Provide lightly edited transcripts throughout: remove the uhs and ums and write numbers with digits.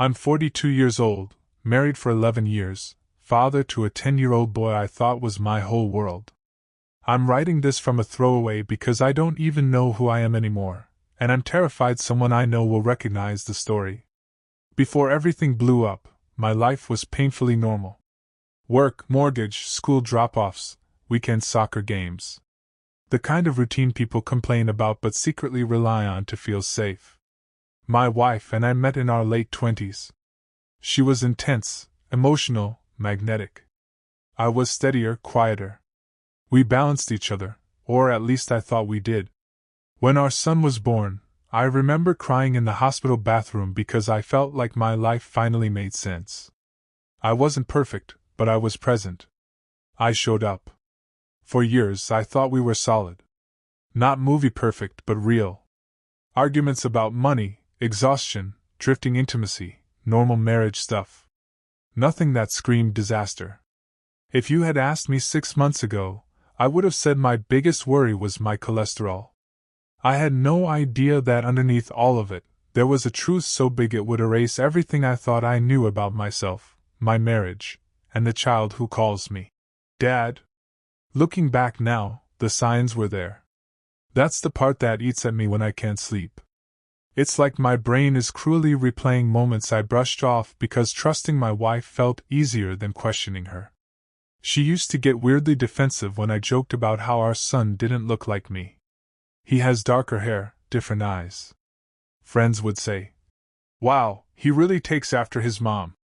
I'm 42 years old, married for 11 years, father to a 10-year-old boy I thought was my whole world. I'm writing this from a throwaway because I don't even know who I am anymore, and I'm terrified someone I know will recognize the story. Before everything blew up, my life was painfully normal. Work, mortgage, school drop-offs, weekend soccer games. The kind of routine people complain about but secretly rely on to feel safe. My wife and I met in our late 20s. She was intense, emotional, magnetic. I was steadier, quieter. We balanced each other, or at least I thought we did. When our son was born, I remember crying in the hospital bathroom because I felt like my life finally made sense. I wasn't perfect, but I was present. I showed up. For years I thought we were solid. Not movie perfect, but real. Arguments about money, exhaustion, drifting intimacy, normal marriage stuff. Nothing that screamed disaster. If you had asked me 6 months ago, I would have said my biggest worry was my cholesterol. I had no idea that underneath all of it, there was a truth so big it would erase everything I thought I knew about myself, my marriage, and the child who calls me Dad. Looking back now, the signs were there. That's the part that eats at me when I can't sleep. It's like my brain is cruelly replaying moments I brushed off because trusting my wife felt easier than questioning her. She used to get weirdly defensive when I joked about how our son didn't look like me. He has darker hair, different eyes. Friends would say, "Wow, he really takes after his mom."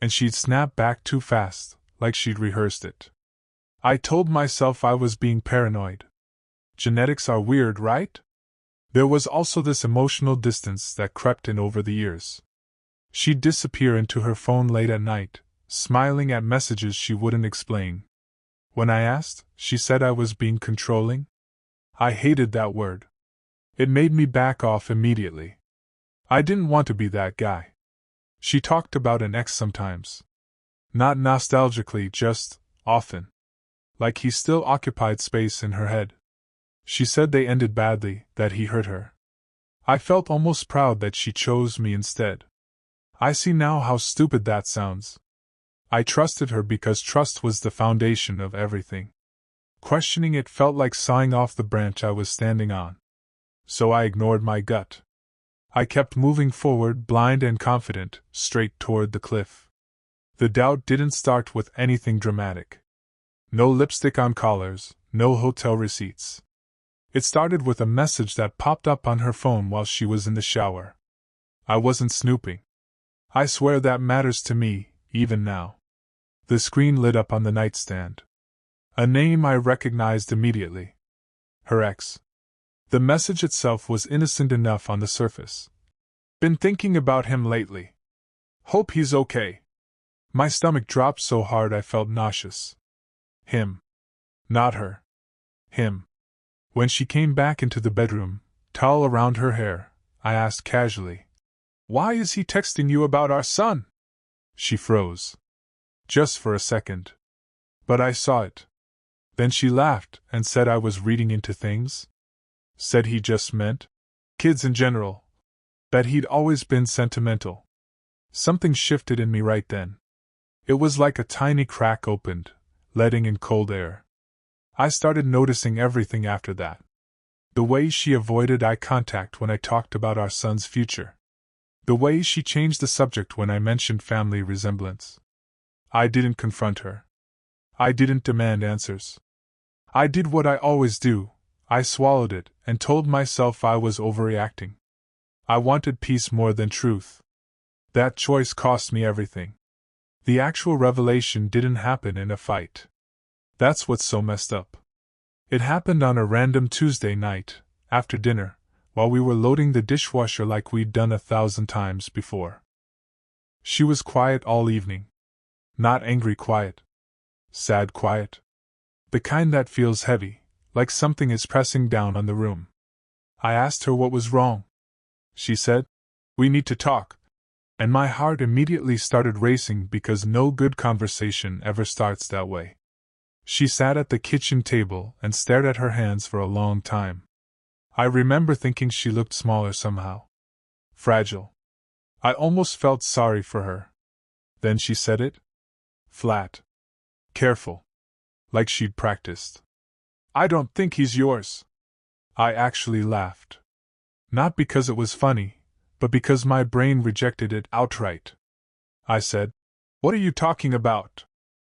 And she'd snap back too fast, like she'd rehearsed it. I told myself I was being paranoid. Genetics are weird, right? There was also this emotional distance that crept in over the years. She'd disappear into her phone late at night, smiling at messages she wouldn't explain. When I asked, she said I was being controlling. I hated that word. It made me back off immediately. I didn't want to be that guy. She talked about an ex sometimes. Not nostalgically, just often. Like he still occupied space in her head. She said they ended badly, that he hurt her. I felt almost proud that she chose me instead. I see now how stupid that sounds. I trusted her because trust was the foundation of everything. Questioning it felt like sawing off the branch I was standing on. So I ignored my gut. I kept moving forward, blind and confident, straight toward the cliff. The doubt didn't start with anything dramatic. No lipstick on collars, no hotel receipts. It started with a message that popped up on her phone while she was in the shower. I wasn't snooping. I swear that matters to me, even now. The screen lit up on the nightstand. A name I recognized immediately. Her ex. The message itself was innocent enough on the surface. Been thinking about him lately. Hope he's okay. My stomach dropped so hard I felt nauseous. Him. Not her. Him. When she came back into the bedroom, towel around her hair, I asked casually, "Why is he texting you about our son?" She froze. Just for a second. But I saw it. Then she laughed and said I was reading into things. Said he just meant kids in general. Bet he'd always been sentimental. Something shifted in me right then. It was like a tiny crack opened, letting in cold air. I started noticing everything after that. The way she avoided eye contact when I talked about our son's future. The way she changed the subject when I mentioned family resemblance. I didn't confront her. I didn't demand answers. I did what I always do. I swallowed it and told myself I was overreacting. I wanted peace more than truth. That choice cost me everything. The actual revelation didn't happen in a fight. That's what's so messed up. It happened on a random Tuesday night, after dinner, while we were loading the dishwasher like we'd done 1,000 times before. She was quiet all evening. Not angry quiet. Sad quiet. The kind that feels heavy, like something is pressing down on the room. I asked her what was wrong. She said, "We need to talk." And my heart immediately started racing because no good conversation ever starts that way. She sat at the kitchen table and stared at her hands for a long time. I remember thinking she looked smaller somehow. Fragile. I almost felt sorry for her. Then she said it. Flat. Careful. Like she'd practiced. I don't think he's yours. I actually laughed. Not because it was funny, but because my brain rejected it outright. I said, "What are you talking about?"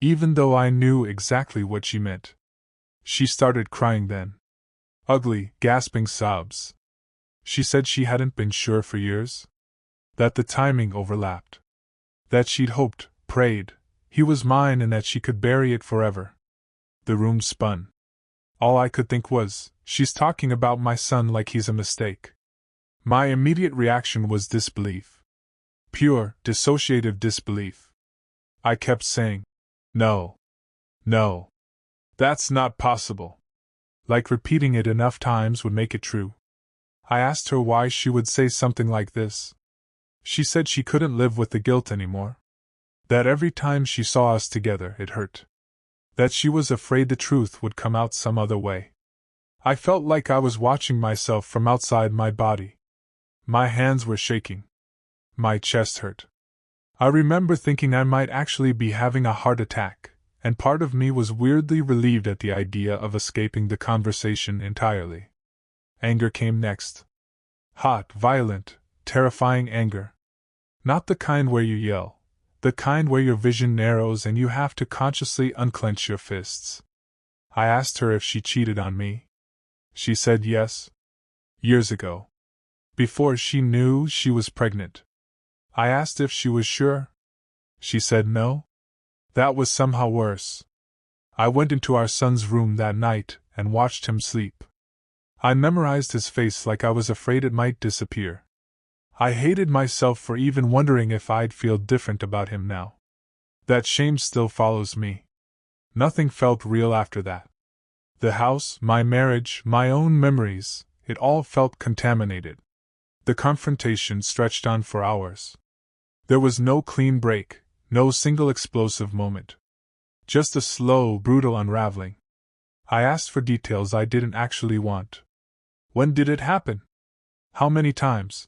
Even though I knew exactly what she meant. She started crying then. Ugly, gasping sobs. She said she hadn't been sure for years. That the timing overlapped. That she'd hoped, prayed, he was mine and that she could bury it forever. The room spun. All I could think was, she's talking about my son like he's a mistake. My immediate reaction was disbelief. Pure, dissociative disbelief. I kept saying, "No. No. That's not possible." Like repeating it enough times would make it true. I asked her why she would say something like this. She said she couldn't live with the guilt anymore. That every time she saw us together it hurt. That she was afraid the truth would come out some other way. I felt like I was watching myself from outside my body. My hands were shaking. My chest hurt. I remember thinking I might actually be having a heart attack, and part of me was weirdly relieved at the idea of escaping the conversation entirely. Anger came next. Hot, violent, terrifying anger. Not the kind where you yell, the kind where your vision narrows and you have to consciously unclench your fists. I asked her if she cheated on me. She said yes. Years ago. Before she knew she was pregnant. I asked if she was sure. She said no. That was somehow worse. I went into our son's room that night and watched him sleep. I memorized his face like I was afraid it might disappear. I hated myself for even wondering if I'd feel different about him now. That shame still follows me. Nothing felt real after that. The house, my marriage, my own memories, it all felt contaminated. The confrontation stretched on for hours. There was no clean break, no single explosive moment. Just a slow, brutal unraveling. I asked for details I didn't actually want. When did it happen? How many times?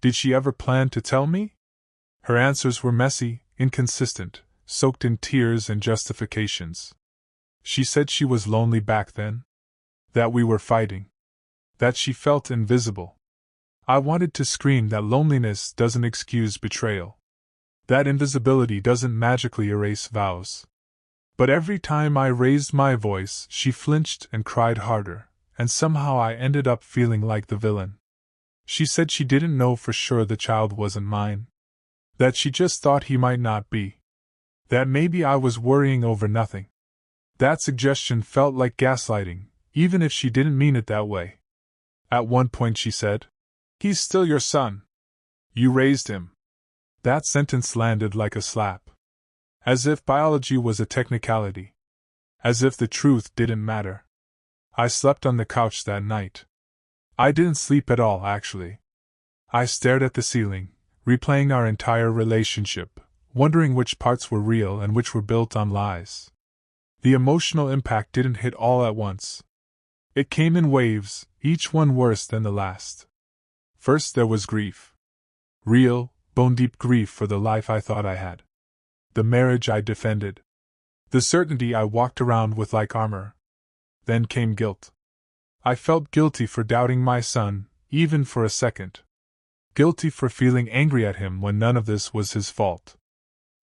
Did she ever plan to tell me? Her answers were messy, inconsistent, soaked in tears and justifications. She said she was lonely back then. That we were fighting. That she felt invisible. I wanted to scream that loneliness doesn't excuse betrayal. That invisibility doesn't magically erase vows. But every time I raised my voice, she flinched and cried harder, and somehow I ended up feeling like the villain. She said she didn't know for sure the child wasn't mine. That she just thought he might not be. That maybe I was worrying over nothing. That suggestion felt like gaslighting, even if she didn't mean it that way. At one point she said, "He's still your son. You raised him." That sentence landed like a slap. As if biology was a technicality. As if the truth didn't matter. I slept on the couch that night. I didn't sleep at all, actually. I stared at the ceiling, replaying our entire relationship, wondering which parts were real and which were built on lies. The emotional impact didn't hit all at once. It came in waves, each one worse than the last. First there was grief. Real, bone-deep grief for the life I thought I had. The marriage I defended. The certainty I walked around with like armor. Then came guilt. I felt guilty for doubting my son, even for a second. Guilty for feeling angry at him when none of this was his fault.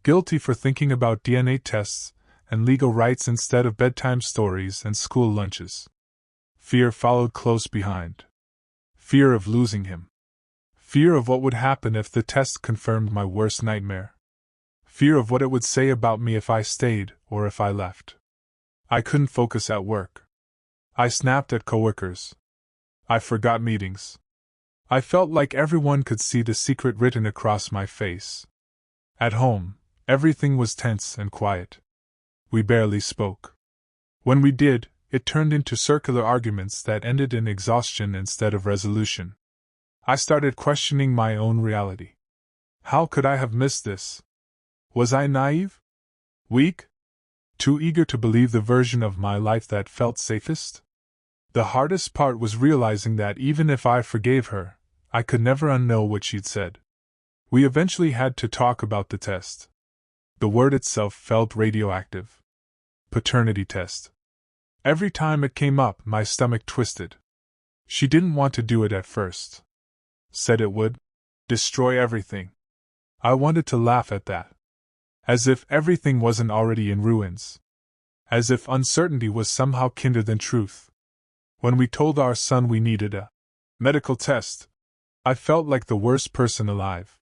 Guilty for thinking about DNA tests and legal rights instead of bedtime stories and school lunches. Fear followed close behind. Fear of losing him. Fear of what would happen if the test confirmed my worst nightmare. Fear of what it would say about me if I stayed or if I left. I couldn't focus at work. I snapped at coworkers. I forgot meetings. I felt like everyone could see the secret written across my face. At home, everything was tense and quiet. We barely spoke. When we did, it turned into circular arguments that ended in exhaustion instead of resolution. I started questioning my own reality. How could I have missed this? Was I naive? Weak? Too eager to believe the version of my life that felt safest? The hardest part was realizing that even if I forgave her, I could never unknow what she'd said. We eventually had to talk about the test. The word itself felt radioactive. Paternity test. Every time it came up, my stomach twisted. She didn't want to do it at first. Said it would destroy everything. I wanted to laugh at that. As if everything wasn't already in ruins. As if uncertainty was somehow kinder than truth. When we told our son we needed a medical test, I felt like the worst person alive.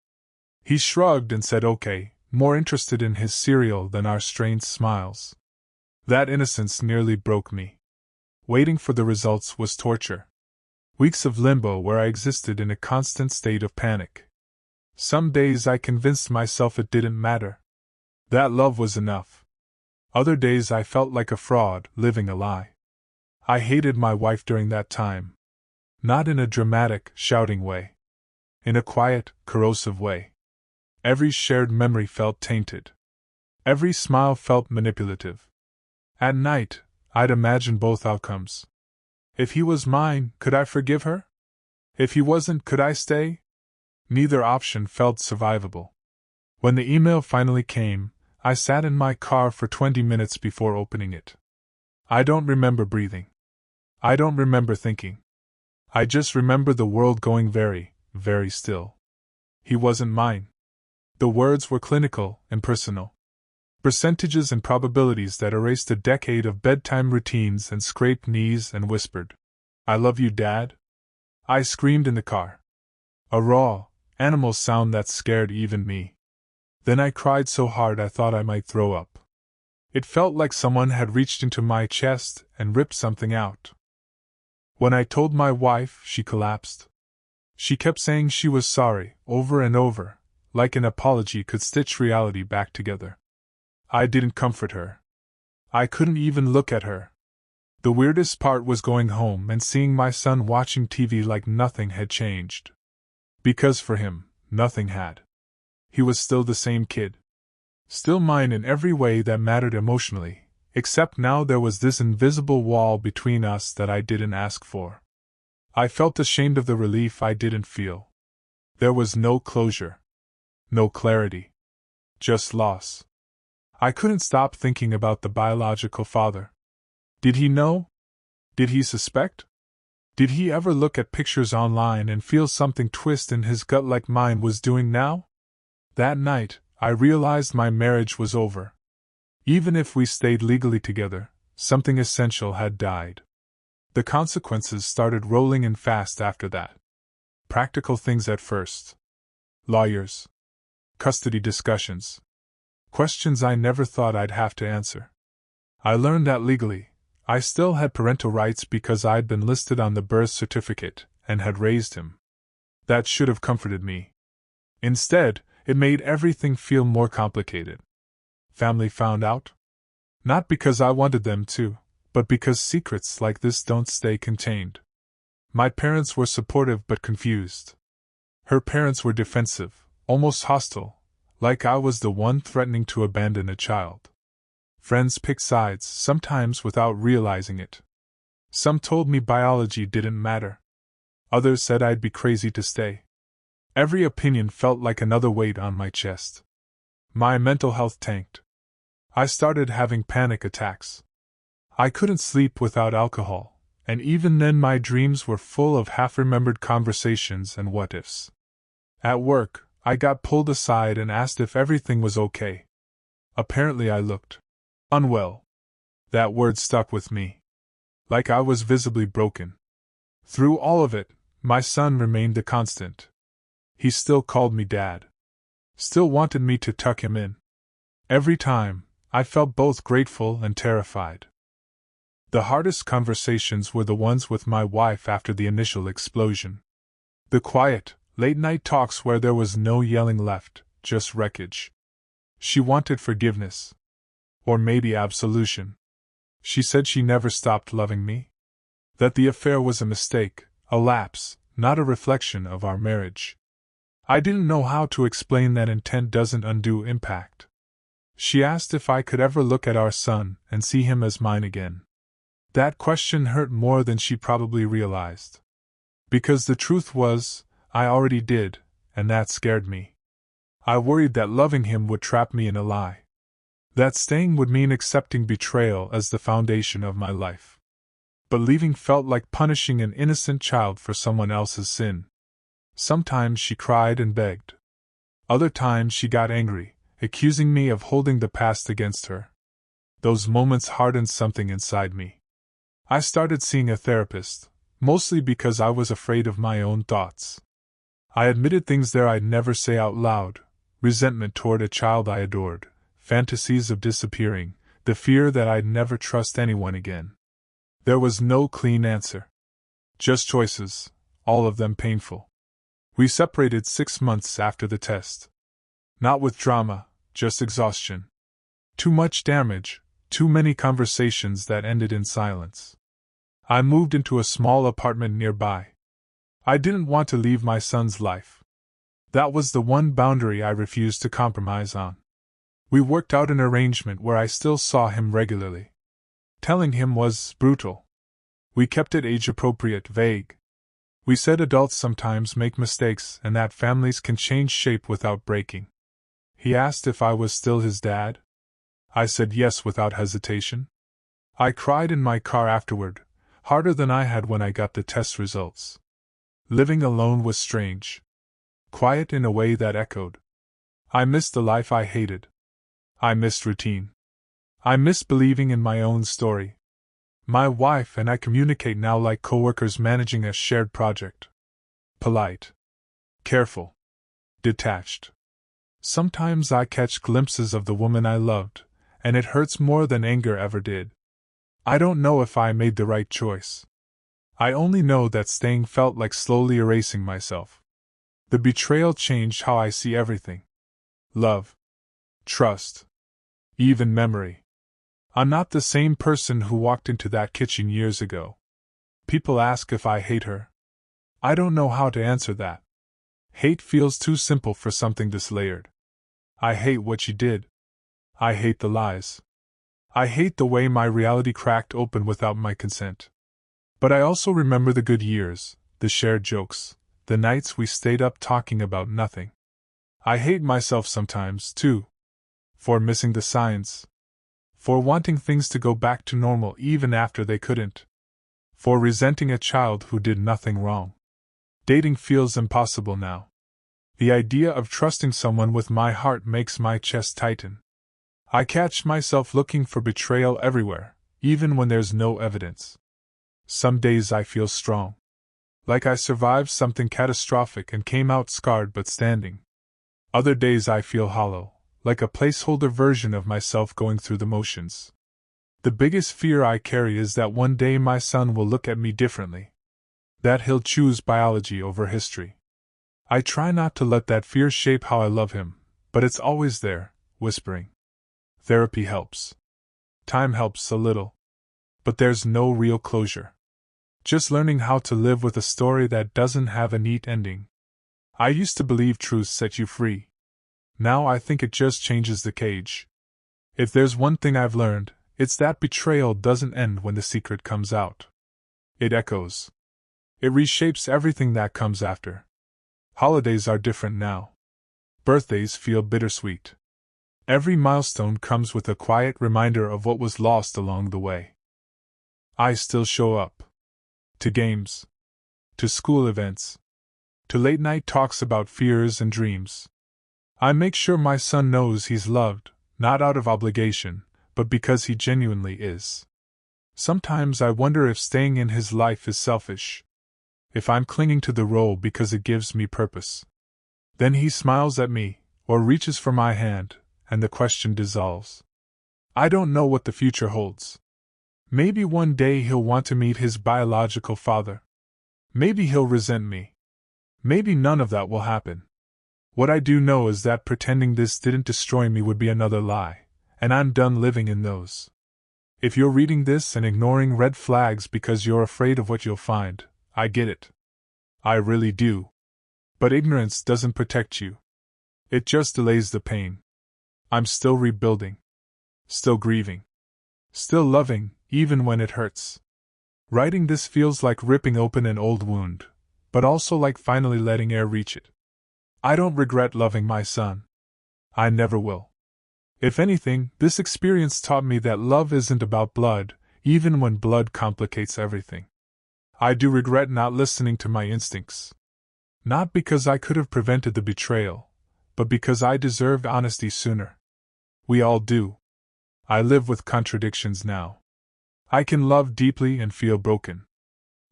He shrugged and said okay, more interested in his cereal than our strained smiles. That innocence nearly broke me. Waiting for the results was torture. Weeks of limbo where I existed in a constant state of panic. Some days I convinced myself it didn't matter. That love was enough. Other days I felt like a fraud, living a lie. I hated my wife during that time. Not in a dramatic, shouting way. In a quiet, corrosive way. Every shared memory felt tainted. Every smile felt manipulative. At night, I'd imagine both outcomes. If he was mine, could I forgive her? If he wasn't, could I stay? Neither option felt survivable. When the email finally came, I sat in my car for 20 minutes before opening it. I don't remember breathing. I don't remember thinking. I just remember the world going very, very still. He wasn't mine. The words were clinical, impersonal. Percentages and probabilities that erased a decade of bedtime routines and scraped knees and whispered, "I love you, Dad." I screamed in the car. A raw, animal sound that scared even me. Then I cried so hard I thought I might throw up. It felt like someone had reached into my chest and ripped something out. When I told my wife, she collapsed. She kept saying she was sorry, over and over, like an apology could stitch reality back together. I didn't comfort her. I couldn't even look at her. The weirdest part was going home and seeing my son watching TV like nothing had changed. Because for him, nothing had. He was still the same kid. Still mine in every way that mattered emotionally, except now there was this invisible wall between us that I didn't ask for. I felt ashamed of the relief I didn't feel. There was no closure. No clarity. Just loss. I couldn't stop thinking about the biological father. Did he know? Did he suspect? Did he ever look at pictures online and feel something twist in his gut like mine was doing now? That night, I realized my marriage was over. Even if we stayed legally together, something essential had died. The consequences started rolling in fast after that. Practical things at first. Lawyers. Custody discussions. Questions I never thought I'd have to answer. I learned that legally, I still had parental rights because I'd been listed on the birth certificate and had raised him. That should have comforted me. Instead, it made everything feel more complicated. Family found out? Not because I wanted them to, but because secrets like this don't stay contained. My parents were supportive but confused. Her parents were defensive, almost hostile, like I was the one threatening to abandon a child. Friends picked sides, sometimes without realizing it. Some told me biology didn't matter. Others said I'd be crazy to stay. Every opinion felt like another weight on my chest. My mental health tanked. I started having panic attacks. I couldn't sleep without alcohol, and even then my dreams were full of half-remembered conversations and what-ifs. At work, I got pulled aside and asked if everything was okay. Apparently I looked unwell. That word stuck with me. Like I was visibly broken. Through all of it, my son remained a constant. He still called me Dad. Still wanted me to tuck him in. Every time, I felt both grateful and terrified. The hardest conversations were the ones with my wife after the initial explosion. The quiet, late-night talks where there was no yelling left, just wreckage. She wanted forgiveness. Or maybe absolution. She said she never stopped loving me. That the affair was a mistake, a lapse, not a reflection of our marriage. I didn't know how to explain that intent doesn't undo impact. She asked if I could ever look at our son and see him as mine again. That question hurt more than she probably realized. Because the truth was, I already did, and that scared me. I worried that loving him would trap me in a lie. That staying would mean accepting betrayal as the foundation of my life. But leaving felt like punishing an innocent child for someone else's sin. Sometimes she cried and begged. Other times she got angry, accusing me of holding the past against her. Those moments hardened something inside me. I started seeing a therapist, mostly because I was afraid of my own thoughts. I admitted things there I'd never say out loud: resentment toward a child I adored, fantasies of disappearing, the fear that I'd never trust anyone again. There was no clean answer. Just choices, all of them painful. We separated 6 months after the test. Not with drama, just exhaustion. Too much damage, too many conversations that ended in silence. I moved into a small apartment nearby. I didn't want to leave my son's life. That was the one boundary I refused to compromise on. We worked out an arrangement where I still saw him regularly. Telling him was brutal. We kept it age-appropriate, vague. We said adults sometimes make mistakes and that families can change shape without breaking. He asked if I was still his dad. I said yes without hesitation. I cried in my car afterward, harder than I had when I got the test results. Living alone was strange. Quiet in a way that echoed. I missed the life I hated. I missed routine. I missed believing in my own story. My wife and I communicate now like coworkers managing a shared project. Polite. Careful. Detached. Sometimes I catch glimpses of the woman I loved, and it hurts more than anger ever did. I don't know if I made the right choice. I only know that staying felt like slowly erasing myself. The betrayal changed how I see everything. Love. Trust. Even memory. I'm not the same person who walked into that kitchen years ago. People ask if I hate her. I don't know how to answer that. Hate feels too simple for something this layered. I hate what she did. I hate the lies. I hate the way my reality cracked open without my consent. But I also remember the good years, the shared jokes, the nights we stayed up talking about nothing. I hate myself sometimes, too. For missing the signs. For wanting things to go back to normal even after they couldn't. For resenting a child who did nothing wrong. Dating feels impossible now. The idea of trusting someone with my heart makes my chest tighten. I catch myself looking for betrayal everywhere, even when there's no evidence. Some days I feel strong. Like I survived something catastrophic and came out scarred but standing. Other days I feel hollow, like a placeholder version of myself going through the motions. The biggest fear I carry is that one day my son will look at me differently. That he'll choose biology over history. I try not to let that fear shape how I love him, but it's always there, whispering. Therapy helps. Time helps a little. But there's no real closure. Just learning how to live with a story that doesn't have a neat ending. I used to believe truth set you free. Now I think it just changes the cage. If there's one thing I've learned, it's that betrayal doesn't end when the secret comes out. It echoes. It reshapes everything that comes after. Holidays are different now. Birthdays feel bittersweet. Every milestone comes with a quiet reminder of what was lost along the way. I still show up. To games. To school events. To late-night talks about fears and dreams. I make sure my son knows he's loved, not out of obligation, but because he genuinely is. Sometimes I wonder if staying in his life is selfish. If I'm clinging to the role because it gives me purpose. Then he smiles at me, or reaches for my hand, and the question dissolves. I don't know what the future holds. Maybe one day he'll want to meet his biological father. Maybe he'll resent me. Maybe none of that will happen. What I do know is that pretending this didn't destroy me would be another lie, and I'm done living in those. If you're reading this and ignoring red flags because you're afraid of what you'll find, I get it. I really do. But ignorance doesn't protect you. It just delays the pain. I'm still rebuilding. Still grieving. Still loving, even when it hurts. Writing this feels like ripping open an old wound, but also like finally letting air reach it. I don't regret loving my son. I never will. If anything, this experience taught me that love isn't about blood, even when blood complicates everything. I do regret not listening to my instincts. Not because I could have prevented the betrayal, but because I deserved honesty sooner. We all do. I live with contradictions now. I can love deeply and feel broken.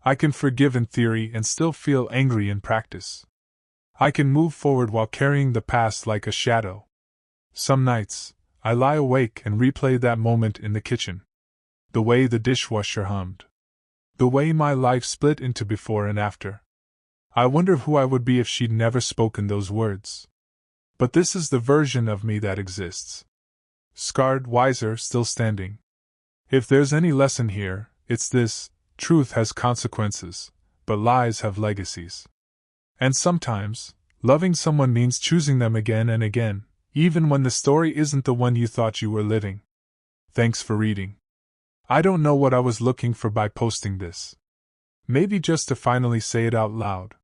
I can forgive in theory and still feel angry in practice. I can move forward while carrying the past like a shadow. Some nights, I lie awake and replay that moment in the kitchen. The way the dishwasher hummed. The way my life split into before and after. I wonder who I would be if she'd never spoken those words. But this is the version of me that exists. Scarred, wiser, still standing. If there's any lesson here, it's this: truth has consequences, but lies have legacies. And sometimes, loving someone means choosing them again and again, even when the story isn't the one you thought you were living. Thanks for reading. I don't know what I was looking for by posting this. Maybe just to finally say it out loud.